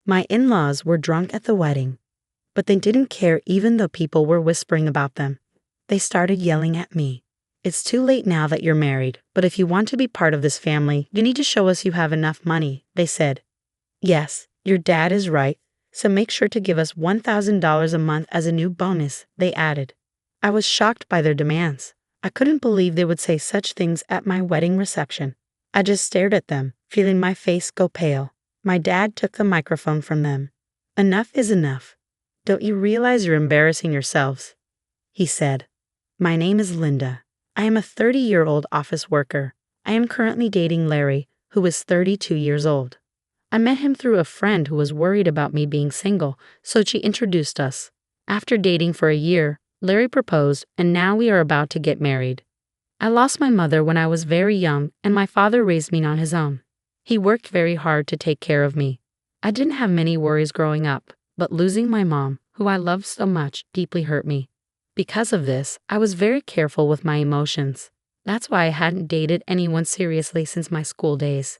My in-laws were drunk at the wedding, but they didn't care even though people were whispering about them. They started yelling at me. It's too late now that you're married, but if you want to be part of this family, you need to show us you have enough money, they said. Yes, your dad is right, so make sure to give us $1,000 a month as a new bonus, they added. I was shocked by their demands. I couldn't believe they would say such things at my wedding reception. I just stared at them, feeling my face go pale. My dad took the microphone from them. Enough is enough. Don't you realize you're embarrassing yourselves? He said. My name is Linda. I am a 30-year-old office worker. I am currently dating Larry, who is 32 years old. I met him through a friend who was worried about me being single, so she introduced us. After dating for a year, Larry proposed, and now we are about to get married. I lost my mother when I was very young, and my father raised me on his own. He worked very hard to take care of me. I didn't have many worries growing up, but losing my mom, who I loved so much, deeply hurt me. Because of this, I was very careful with my emotions. That's why I hadn't dated anyone seriously since my school days.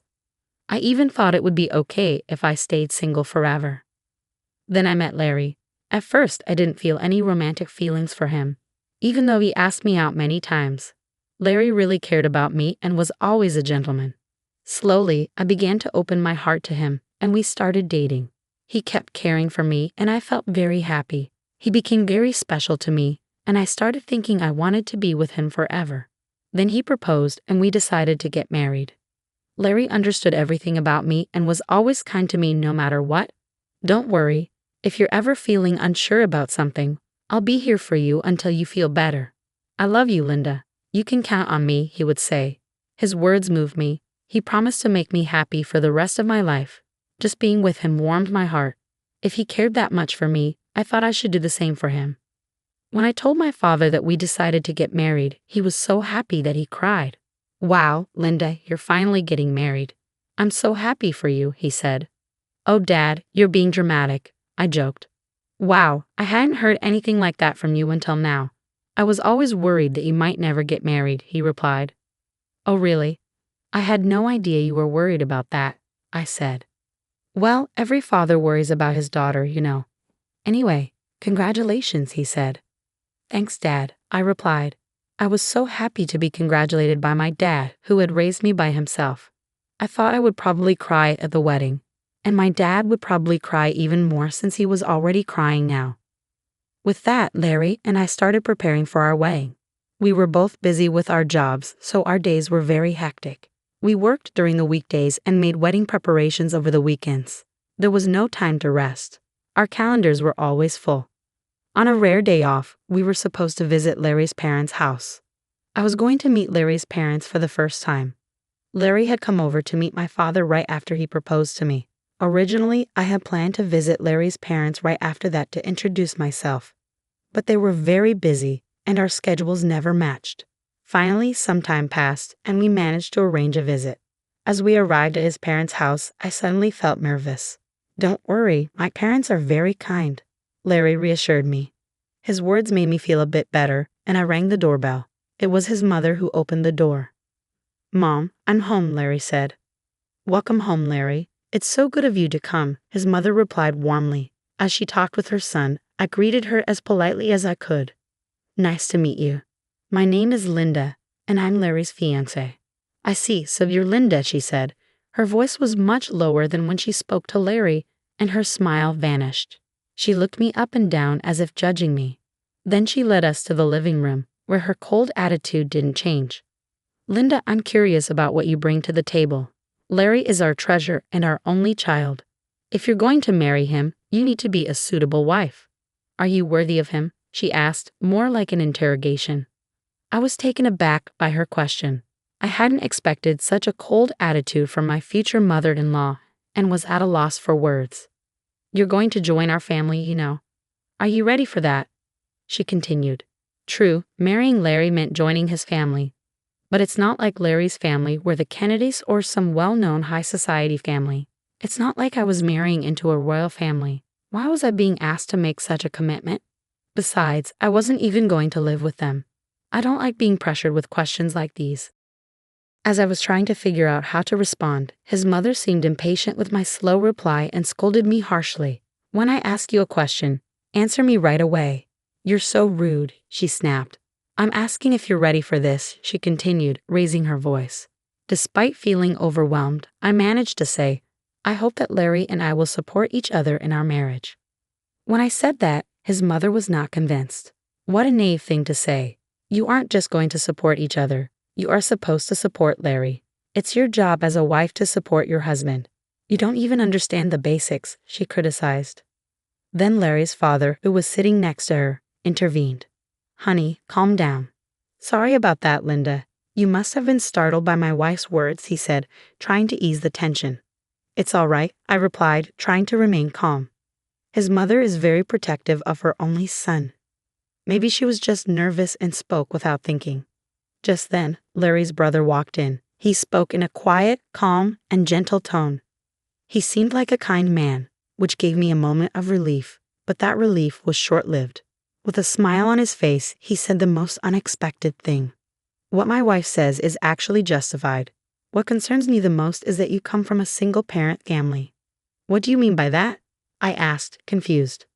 I even thought it would be okay if I stayed single forever. Then I met Larry. At first, I didn't feel any romantic feelings for him, even though he asked me out many times. Larry really cared about me and was always a gentleman. Slowly, I began to open my heart to him, and we started dating. He kept caring for me, and I felt very happy. He became very special to me, and I started thinking I wanted to be with him forever. Then he proposed, and we decided to get married. Larry understood everything about me and was always kind to me no matter what. Don't worry, if you're ever feeling unsure about something, I'll be here for you until you feel better. I love you, Linda. You can count on me, he would say. His words moved me. He promised to make me happy for the rest of my life. Just being with him warmed my heart. If he cared that much for me, I thought I should do the same for him. When I told my father that we decided to get married, he was so happy that he cried. Wow, Linda, you're finally getting married. I'm so happy for you, he said. Oh, Dad, you're being dramatic, I joked. Wow, I hadn't heard anything like that from you until now. I was always worried that you might never get married, he replied. Oh, really? I had no idea you were worried about that, I said. Well, every father worries about his daughter, you know. Anyway, congratulations, he said. Thanks, Dad, I replied. I was so happy to be congratulated by my dad, who had raised me by himself. I thought I would probably cry at the wedding, and my dad would probably cry even more since he was already crying now. With that, Larry and I started preparing for our wedding. We were both busy with our jobs, so our days were very hectic. We worked during the weekdays and made wedding preparations over the weekends. There was no time to rest. Our calendars were always full. On a rare day off, we were supposed to visit Larry's parents' house. I was going to meet Larry's parents for the first time. Larry had come over to meet my father right after he proposed to me. Originally, I had planned to visit Larry's parents right after that to introduce myself. But they were very busy, and our schedules never matched. Finally, some time passed, and we managed to arrange a visit. As we arrived at his parents' house, I suddenly felt nervous. Don't worry, my parents are very kind, Larry reassured me. His words made me feel a bit better, and I rang the doorbell. It was his mother who opened the door. Mom, I'm home, Larry said. Welcome home, Larry. It's so good of you to come, his mother replied warmly. As she talked with her son, I greeted her as politely as I could. Nice to meet you. My name is Linda, and I'm Larry's fiancée. I see, so you're Linda, she said. Her voice was much lower than when she spoke to Larry, and her smile vanished. She looked me up and down as if judging me. Then she led us to the living room, where her cold attitude didn't change. Linda, I'm curious about what you bring to the table. Larry is our treasure and our only child. If you're going to marry him, you need to be a suitable wife. Are you worthy of him? She asked, more like an interrogation. I was taken aback by her question. I hadn't expected such a cold attitude from my future mother-in-law and was at a loss for words. You're going to join our family, you know. Are you ready for that? She continued. True, marrying Larry meant joining his family. But it's not like Larry's family were the Kennedys or some well-known high society family. It's not like I was marrying into a royal family. Why was I being asked to make such a commitment? Besides, I wasn't even going to live with them. I don't like being pressured with questions like these. As I was trying to figure out how to respond, his mother seemed impatient with my slow reply and scolded me harshly. "When I ask you a question, answer me right away." "You're so rude," she snapped. "I'm asking if you're ready for this," she continued, raising her voice. Despite feeling overwhelmed, I managed to say, "I hope that Larry and I will support each other in our marriage." When I said that, his mother was not convinced. "What a naive thing to say. You aren't just going to support each other. You are supposed to support Larry. It's your job as a wife to support your husband. You don't even understand the basics," she criticized. Then Larry's father, who was sitting next to her, intervened. "Honey, calm down." "Sorry about that, Linda. You must have been startled by my wife's words," he said, trying to ease the tension. "It's all right," I replied, trying to remain calm. His mother is very protective of her only son. Maybe she was just nervous and spoke without thinking. Just then, Larry's brother walked in. He spoke in a quiet, calm, and gentle tone. He seemed like a kind man, which gave me a moment of relief, but that relief was short-lived. With a smile on his face, he said the most unexpected thing. "What my wife says is actually justified. What concerns me the most is that you come from a single-parent family." "What do you mean by that?" I asked, confused.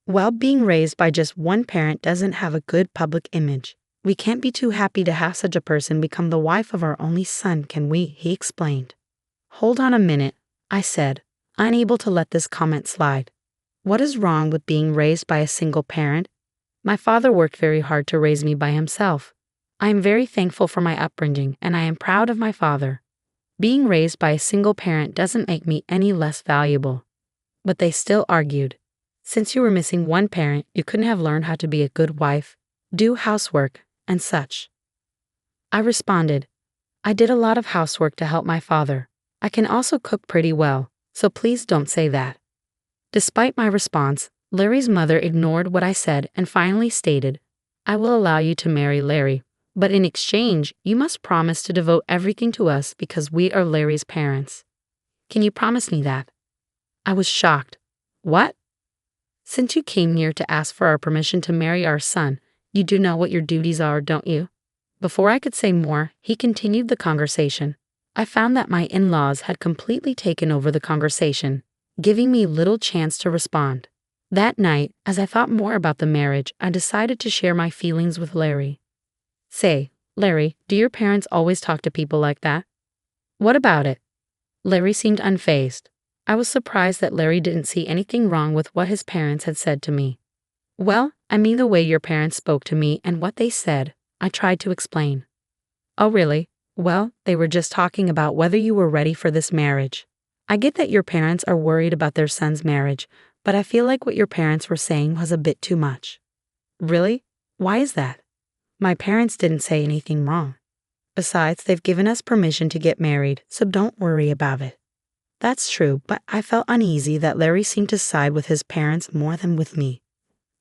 "Well, being raised by just one parent doesn't have a good public image. We can't be too happy to have such a person become the wife of our only son, can we?" he explained. "Hold on a minute," I said, unable to let this comment slide. "What is wrong with being raised by a single parent? My father worked very hard to raise me by himself. I am very thankful for my upbringing, and I am proud of my father. Being raised by a single parent doesn't make me any less valuable." But they still argued. Since you were missing one parent, you couldn't have learned how to be a good wife, do housework, and such. I responded, "I did a lot of housework to help my father. I can also cook pretty well, so please don't say that." Despite my response, Larry's mother ignored what I said and finally stated, "I will allow you to marry Larry, but in exchange, you must promise to devote everything to us because we are Larry's parents. Can you promise me that?" I was shocked. "What?" "Since you came here to ask for our permission to marry our son, you do know what your duties are, don't you?" Before I could say more, he continued the conversation. I found that my in-laws had completely taken over the conversation, giving me little chance to respond. That night, as I thought more about the marriage, I decided to share my feelings with Larry. "Say, Larry, do your parents always talk to people like that?" "What about it?" Larry seemed unfazed. I was surprised that Larry didn't see anything wrong with what his parents had said to me. "Well, I mean the way your parents spoke to me and what they said," I tried to explain. "Oh really? Well, they were just talking about whether you were ready for this marriage. I get that your parents are worried about their son's marriage, but I feel like what your parents were saying was a bit too much." "Really? Why is that?" "My parents didn't say anything wrong. Besides, they've given us permission to get married, so don't worry about it." That's true, but I felt uneasy that Larry seemed to side with his parents more than with me.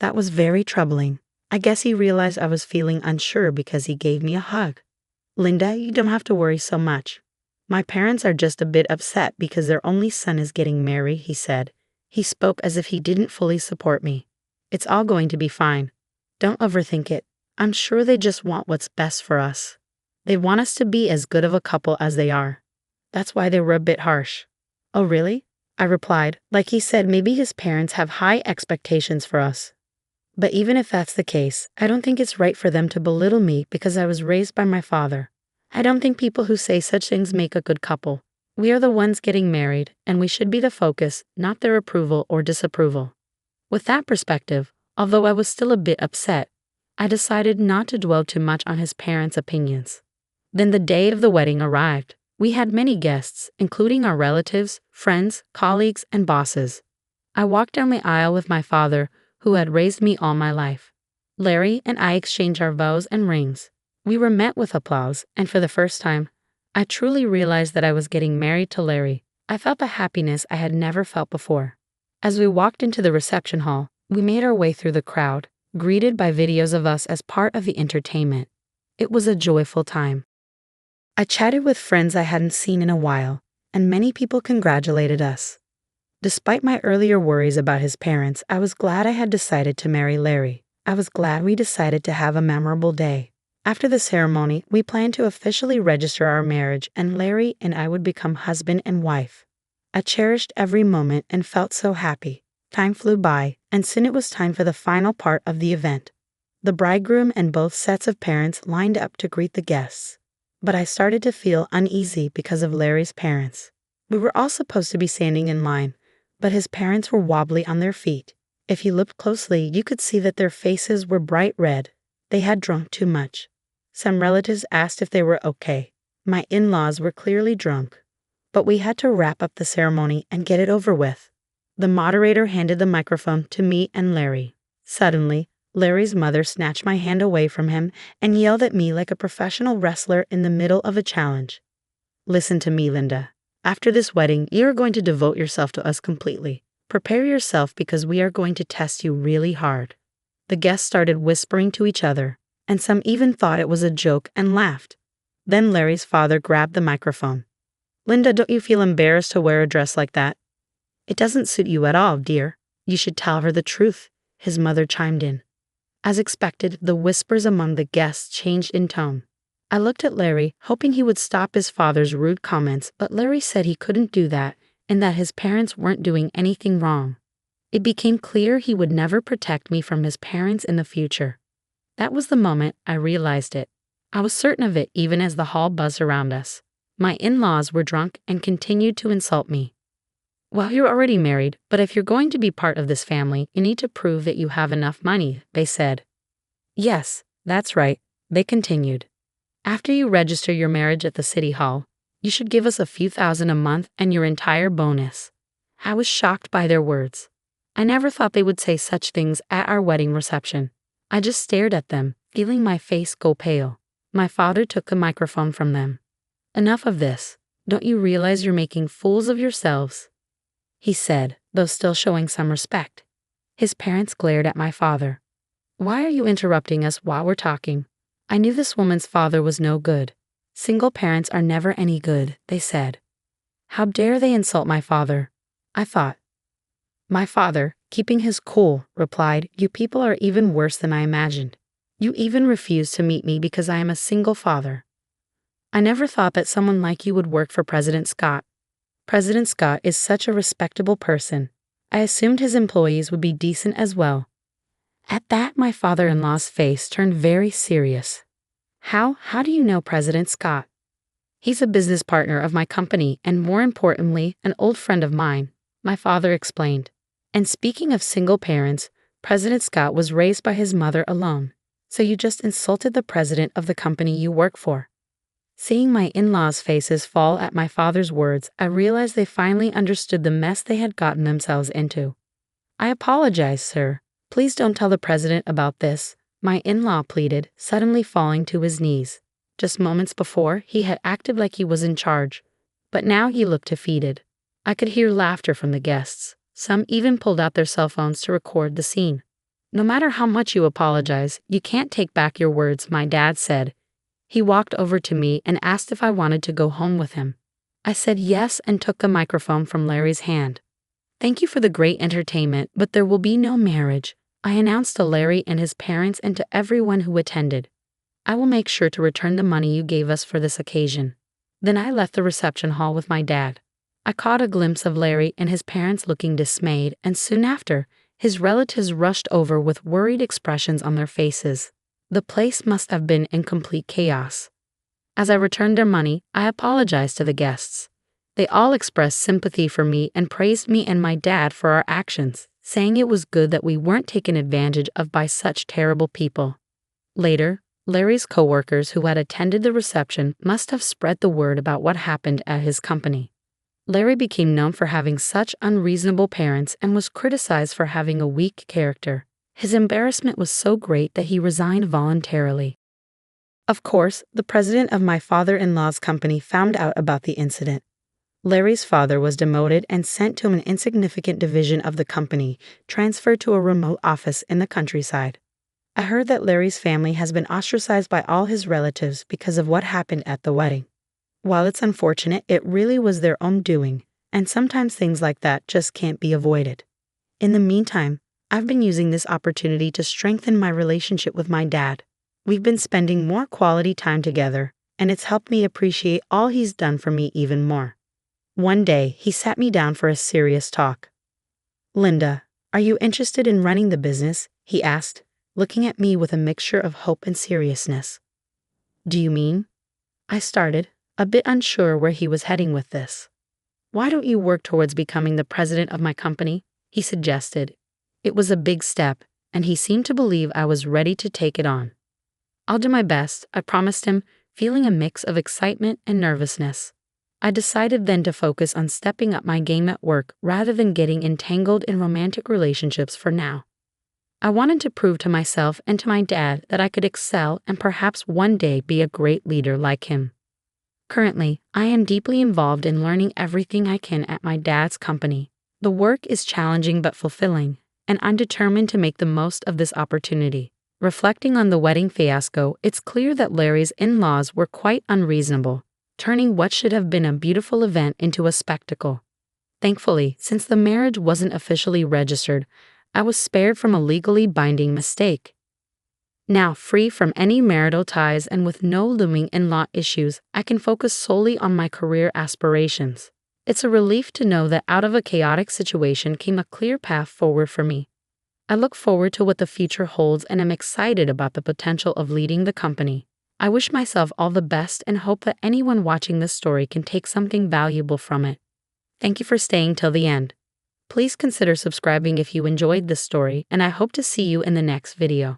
That was very troubling. I guess he realized I was feeling unsure because he gave me a hug. "Linda, you don't have to worry so much. My parents are just a bit upset because their only son is getting married," he said. He spoke as if he didn't fully support me. "It's all going to be fine. Don't overthink it. I'm sure they just want what's best for us. They want us to be as good of a couple as they are. That's why they were a bit harsh." "Oh really?" I replied, like he said maybe his parents have high expectations for us. But even if that's the case, I don't think it's right for them to belittle me because I was raised by my father. I don't think people who say such things make a good couple. We are the ones getting married, and we should be the focus, not their approval or disapproval. With that perspective, although I was still a bit upset, I decided not to dwell too much on his parents' opinions. Then the day of the wedding arrived. We had many guests, including our relatives, friends, colleagues, and bosses. I walked down the aisle with my father, who had raised me all my life. Larry and I exchanged our vows and rings. We were met with applause, and for the first time, I truly realized that I was getting married to Larry. I felt a happiness I had never felt before. As we walked into the reception hall, we made our way through the crowd, greeted by videos of us as part of the entertainment. It was a joyful time. I chatted with friends I hadn't seen in a while, and many people congratulated us. Despite my earlier worries about his parents, I was glad I had decided to marry Larry. I was glad we decided to have a memorable day. After the ceremony, we planned to officially register our marriage, and Larry and I would become husband and wife. I cherished every moment and felt so happy. Time flew by, and soon it was time for the final part of the event. The bridegroom and both sets of parents lined up to greet the guests. But I started to feel uneasy because of Larry's parents. We were all supposed to be standing in line, but his parents were wobbly on their feet. If you looked closely, you could see that their faces were bright red. They had drunk too much. Some relatives asked if they were okay. My in-laws were clearly drunk. But we had to wrap up the ceremony and get it over with. The moderator handed the microphone to me and Larry. Suddenly, Larry's mother snatched my hand away from him and yelled at me like a professional wrestler in the middle of a challenge. "Listen to me, Linda. After this wedding, you are going to devote yourself to us completely. Prepare yourself because we are going to test you really hard." The guests started whispering to each other, and some even thought it was a joke and laughed. Then Larry's father grabbed the microphone. "Linda, don't you feel embarrassed to wear a dress like that?" "It doesn't suit you at all, dear. You should tell her the truth," his mother chimed in. As expected, the whispers among the guests changed in tone. I looked at Larry, hoping he would stop his father's rude comments, but Larry said he couldn't do that and that his parents weren't doing anything wrong. It became clear he would never protect me from his parents in the future. That was the moment I realized it. I was certain of it even as the hall buzzed around us. My in-laws were drunk and continued to insult me. "Well, you're already married, but if you're going to be part of this family, you need to prove that you have enough money," they said. "Yes, that's right," they continued. "After you register your marriage at the city hall, you should give us a few thousand a month and your entire bonus." I was shocked by their words. I never thought they would say such things at our wedding reception. I just stared at them, feeling my face go pale. My father took the microphone from them. "Enough of this. Don't you realize you're making fools of yourselves?" he said, though still showing some respect. His parents glared at my father. "Why are you interrupting us while we're talking?" I knew this woman's father was no good. "Single parents are never any good," they said. How dare they insult my father? I thought. My father, keeping his cool, replied, "You people are even worse than I imagined. You even refuse to meet me because I am a single father. I never thought that someone like you would work for President Scott. President Scott is such a respectable person. I assumed his employees would be decent as well." At that, my father-in-law's face turned very serious. How do you know President Scott?" "He's a business partner of my company and, more importantly, an old friend of mine," my father explained. "And speaking of single parents, President Scott was raised by his mother alone. So you just insulted the president of the company you work for." Seeing my in-laws' faces fall at my father's words, I realized they finally understood the mess they had gotten themselves into. "I apologize, sir. Please don't tell the president about this," my in-law pleaded, suddenly falling to his knees. Just moments before, he had acted like he was in charge, but now he looked defeated. I could hear laughter from the guests. Some even pulled out their cell phones to record the scene. "No matter how much you apologize, you can't take back your words," my dad said. He walked over to me and asked if I wanted to go home with him. I said yes and took the microphone from Larry's hand. "Thank you for the great entertainment, but there will be no marriage," I announced to Larry and his parents and to everyone who attended. "I will make sure to return the money you gave us for this occasion." Then I left the reception hall with my dad. I caught a glimpse of Larry and his parents looking dismayed, and soon after, his relatives rushed over with worried expressions on their faces. The place must have been in complete chaos. As I returned their money, I apologized to the guests. They all expressed sympathy for me and praised me and my dad for our actions, saying it was good that we weren't taken advantage of by such terrible people. Later, Larry's coworkers who had attended the reception must have spread the word about what happened at his company. Larry became known for having such unreasonable parents and was criticized for having a weak character. His embarrassment was so great that he resigned voluntarily. Of course, the president of my father-in-law's company found out about the incident. Larry's father was demoted and sent to an insignificant division of the company, transferred to a remote office in the countryside. I heard that Larry's family has been ostracized by all his relatives because of what happened at the wedding. While it's unfortunate, it really was their own doing, and sometimes things like that just can't be avoided. In the meantime, I've been using this opportunity to strengthen my relationship with my dad. We've been spending more quality time together, and it's helped me appreciate all he's done for me even more. One day, he sat me down for a serious talk. "Linda, are you interested in running the business?" he asked, looking at me with a mixture of hope and seriousness. "Do you mean?" I started, a bit unsure where he was heading with this. "Why don't you work towards becoming the president of my company?" he suggested. It was a big step, and he seemed to believe I was ready to take it on. "I'll do my best," I promised him, feeling a mix of excitement and nervousness. I decided then to focus on stepping up my game at work rather than getting entangled in romantic relationships for now. I wanted to prove to myself and to my dad that I could excel and perhaps one day be a great leader like him. Currently, I am deeply involved in learning everything I can at my dad's company. The work is challenging but fulfilling, and I'm determined to make the most of this opportunity. Reflecting on the wedding fiasco, it's clear that Larry's in-laws were quite unreasonable, turning what should have been a beautiful event into a spectacle. Thankfully, since the marriage wasn't officially registered, I was spared from a legally binding mistake. Now, free from any marital ties and with no looming in-law issues, I can focus solely on my career aspirations. It's a relief to know that out of a chaotic situation came a clear path forward for me. I look forward to what the future holds and am excited about the potential of leading the company. I wish myself all the best and hope that anyone watching this story can take something valuable from it. Thank you for staying till the end. Please consider subscribing if you enjoyed this story, and I hope to see you in the next video.